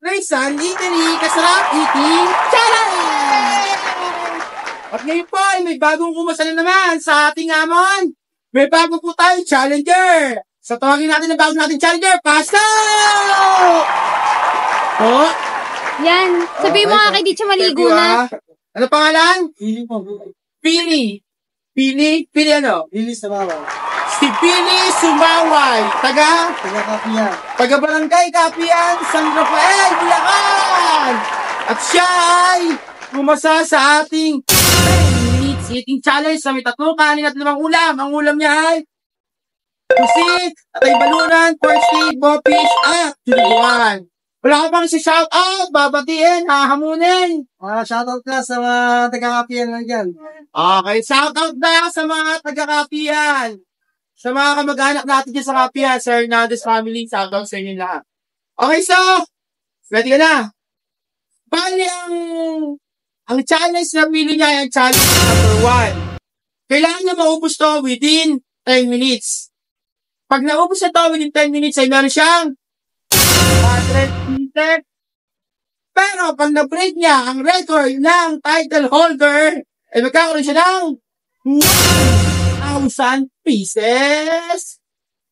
Raysan Italy Kasarap Eating Challenge! At ngayon po ay may bagong umasa na naman sa ating amon. May bago po tayong challenger. Sa tawagin natin ang bago natin challenger, Pasok! Po? Yan. Sabihin mo nga kay Dicha maligo na. Ano pangalan? Pili po. Pili. Pili ano? Pili sa bawal. Si Pili Sumaway. Taga-kapiyan. Taga-barangay Kapiyan, San Rafael, Bulacan. At siya ay pumasa sa ating 10 minutes eating challenge sa may 3 kanin at 5 ulam. Ang ulam niya ay pusit, atay balunan, pork steak, bowfish, at turuan. Wala ka bang si shout out, babatiin, hahamunin. Shoutout ka sa mga taga-kapiyan lang dyan. Okay, shout out na sa mga taga-Kapiyan. Sa mga kamag-anak natin dyan sa Kapiyan, sa Hernandez family, shout out sa inyo lahat. Okay, so, ready ka na? Bali ang challenge na pili niya ay challenge number 1. Kailangan na maubos to within 10 minutes. Pag naubos na to within 10 minutes ay meron siyang 100 meters. Pero pag na-break niya ang record ng title holder, ay magkakaroon siya ng 1,000 pieces.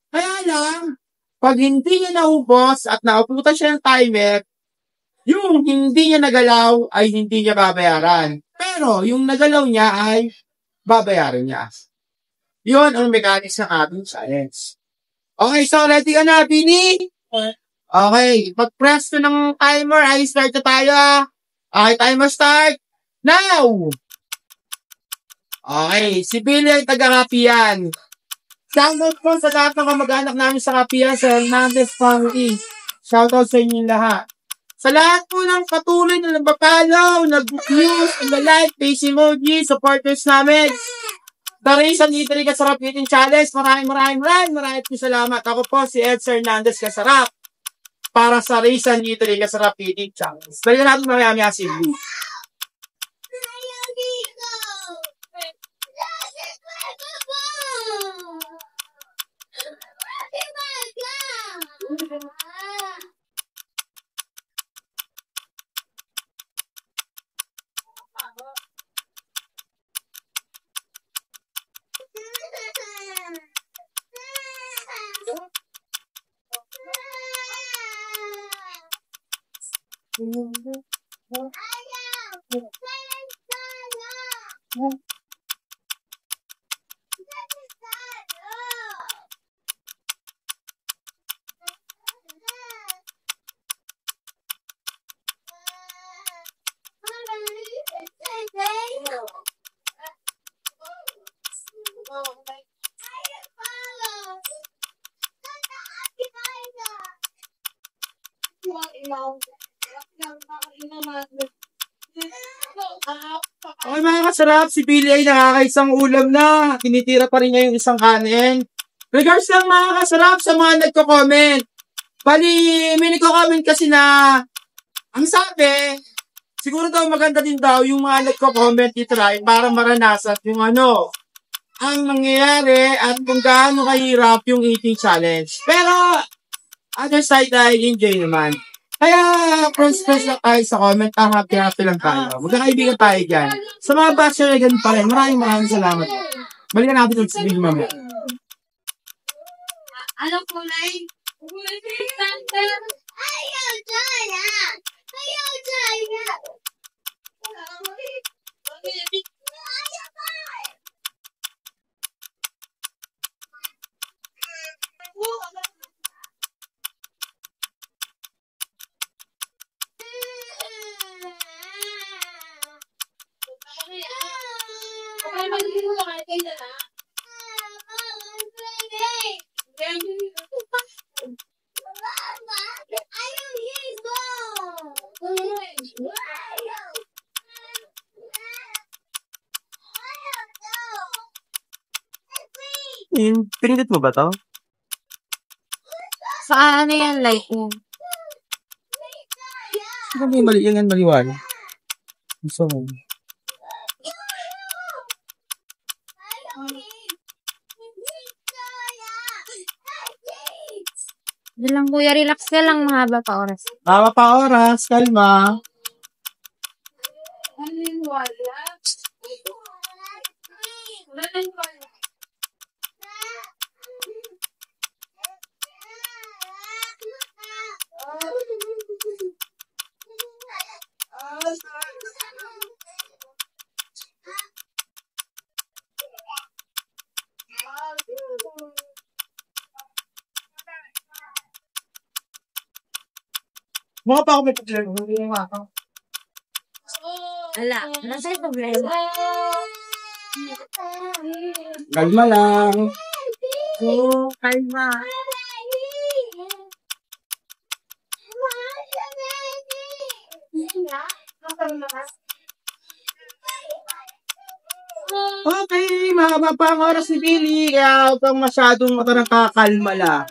Kaya lang, pag hindi niya naubos at nauputan siya ng timer, yung hindi niya nagalaw ay hindi niya babayaran. Pero yung nagalaw niya ay babayaran niya. Yun ang mechanics ng ating challenge. Okay, so ready ka na, Bini? Okay, pag-press ko ng timer, ay start na tayo. Okay, timer start. Now! Okay, si Billy ay taga-Kapiyan. Shoutout po sa lahat ng kamag-anak namin sa Kapiyan, sa Hernandez family. Shoutout sa inyo lahat. Sa lahat po ng patuloy na nagpapalaw, nag-views, nag-like, face emoji, supporters namin. The Raysan Italy Kasarap Eating Challenge. Maraming po salamat. Ako po si Ed Hernandez Kasarap para sa Raysan Italy Kasarap Eating Challenge. Balikan natin mamaya si Blue. Okay mga kasarap, si Billy ay nakakaisang ulam na. Tinitira pa rin niya yung isang kanin. Regards lang mga kasarap sa mga nagko-comment. Bali, may nagko-comment kasi na ang sabi, siguro daw maganda din daw yung mga nagko-comment dito rin para maranasan yung ano, ang nangyayari at kung gaano kahirap yung eating challenge. Pero, other side ay enjoy naman. Kaya, press lang tayo sa comment. Happy lang tayo. Magkakaibigan tayo dyan. Sa mga bachelor na ganun pa rin, maraming salamat. Balikan natin yung sabihin mamaya. Anong kulay? Kulay center. Ayaw dyan! Ayaw dyan! Pinindot mo ba to? Sa ano yan, like mo? Ano may mali yan maliwan? Gusto mo? Diyan lang kuya, relax ka lang, mahaba pa oras. Tama pa oras, kalma. Mga pa ako may problema. Ala, nasa yung problema. Kalma lang. Oo, kalma. Okay, mahaba pa ang oras ni Billy, kaya huwag kang masyadong nakakakalma lang.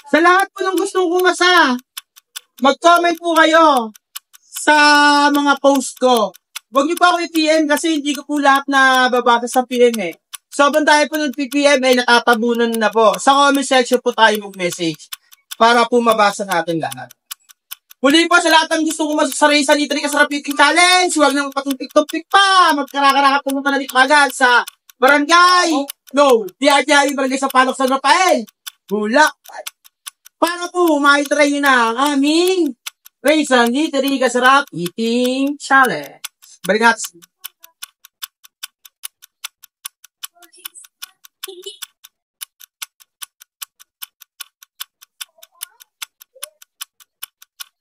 Sa lahat po ng gustong kumasa, mag-comment po kayo sa mga post ko. Huwag niyo po ako i-PM kasi hindi ko po lahat na babasa sa PM eh. Sobrang tayo po ng PPM ay natatabunan na po. Sa comment section po tayo mag-message para po mabasa natin lahat. Muli po sa lahat ng gusto kumasa sa Ray Sanitary Kasarap Eating Challenge, huwag nang patumpik-tumpik pa. Magkarakarakat pumunta na dito agad sa Barangay. No, di-ati-ati Barangay sa Palok San Rafael. Bulak. Para po maitry nyo na ang aming Ray Sanitary Kasarap Eating Challenge. Balik natin.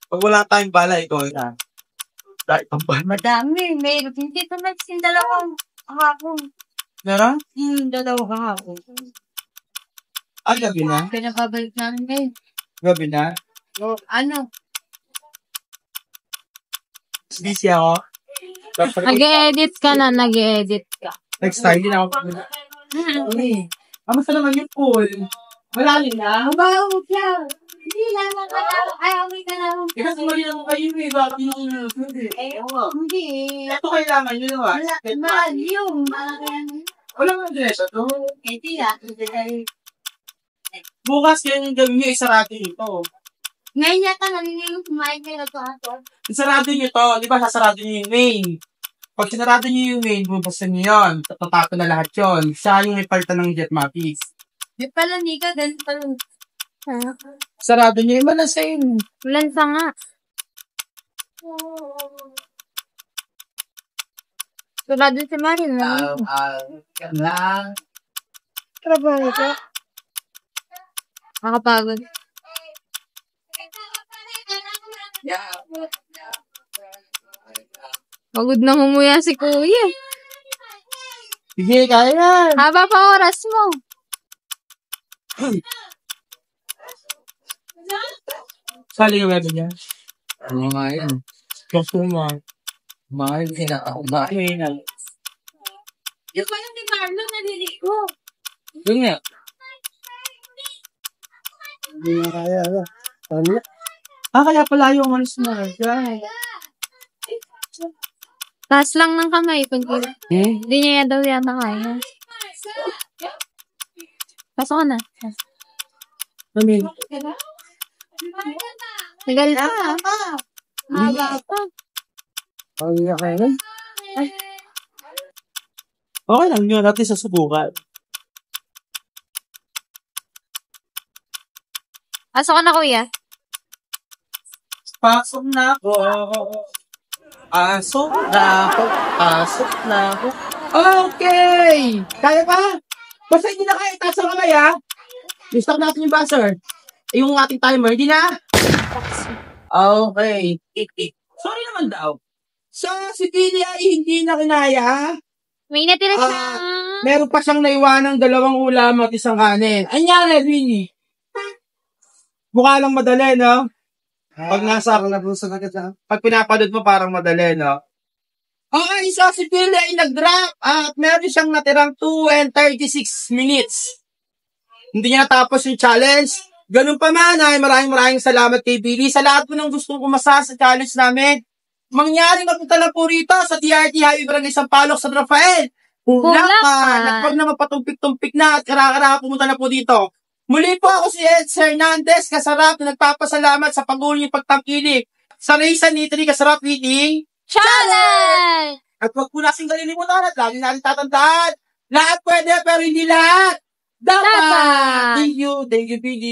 Pag wala tayong bala, ikaw na. Dahil pang bala. Madami, may hindi ko nagsin dalawang hapon. Nara? Dalawang hapon. Gabi na? Pinapabalik namin ngayon. Gabi na? Ano? Busy ako. Nag-edit ka na, nag-edit ka. Next time, hindi na ako. Kamusta naman yung pool? Malalim na? Bawag lang. Hindi lang ayaw ka lang. Kasi mali naman kayo eh. Bakit yung Hindi. ito kailangan nyo naman. Mahal yung. Wala nga dress ito. Hindi lang. Bukas kayo yung gawin nyo, isarado nyo ito. Ngayon yata naninigong kumain kayo na ito. Isarado nyo to. Di ba sasarado nyo yung main? Pag sinarado nyo yung main, bubasan nyo yun. Tatatato na lahat yun. Siya yung may palta ng jet mapis. Di pala, Nika, ganun pala. Sarado nyo yung malasin. Lansa nga. Surado si Marin. Lang. Trabaho ka. Nakapagod. Pagod na humuya si Kuya. Sige, kaya yan. Haba pa oras mo. Sali yung webin niya. Ano nga yan? Gusto mo. Mahal kinakaumay. Yung pala ni Marlon naliligo. Yun nga. Hindi na kaya. Ano? Kaya pala yung malis na. Taas lang ng kamay. Hindi niya daw yata kaya. Pasok ka na. Amin. Tagal na. Haba pa. Ang nga kaya. Okay lang yun. Natin sasubukan. Pasok ka na, Kuya. Pasok na ako. Pasok na ako. Pasok na ako. Okay! Kaya pa? Basta hindi na kaya itaas ang kamay ha. I-stop natin yung buzzer. Yung ating timer. Hindi na? Okay. Sorry naman daw. So, si Billy ay hindi na kinaya. May natira siya. Meron pa siyang naiwanang 2 ulam at 1 kanin. Anyari, Billy? Mukha lang madali, no? Pag nasa, pag pinapanood mo parang madali, no? Okay, so si Billy ay nag-drop at meron siyang natirang 2 and 36 minutes. Hindi niya natapos yung challenge. Ganun pa man ay maraming salamat kay Billy. Sa lahat po ng gustong kumasa sa challenge namin, mangyaring mapunta lang po rito sa DRT Highway Barangay Sampaloc, San Rafael. Pulak pa. Pag na mapatumpik-tumpik na at karakara pumunta na po dito. Muli po ako si Eds Hernandez, kasarap na nagpapasalamat sa pag-uli pagtangkilik sa Raysan Eatery Kasarap Eating. Challenge! At wag po natin kalilimutan at lagi natin tatandaan. Lahat pwede pero hindi lahat dapat. Dapat! Thank you, PD.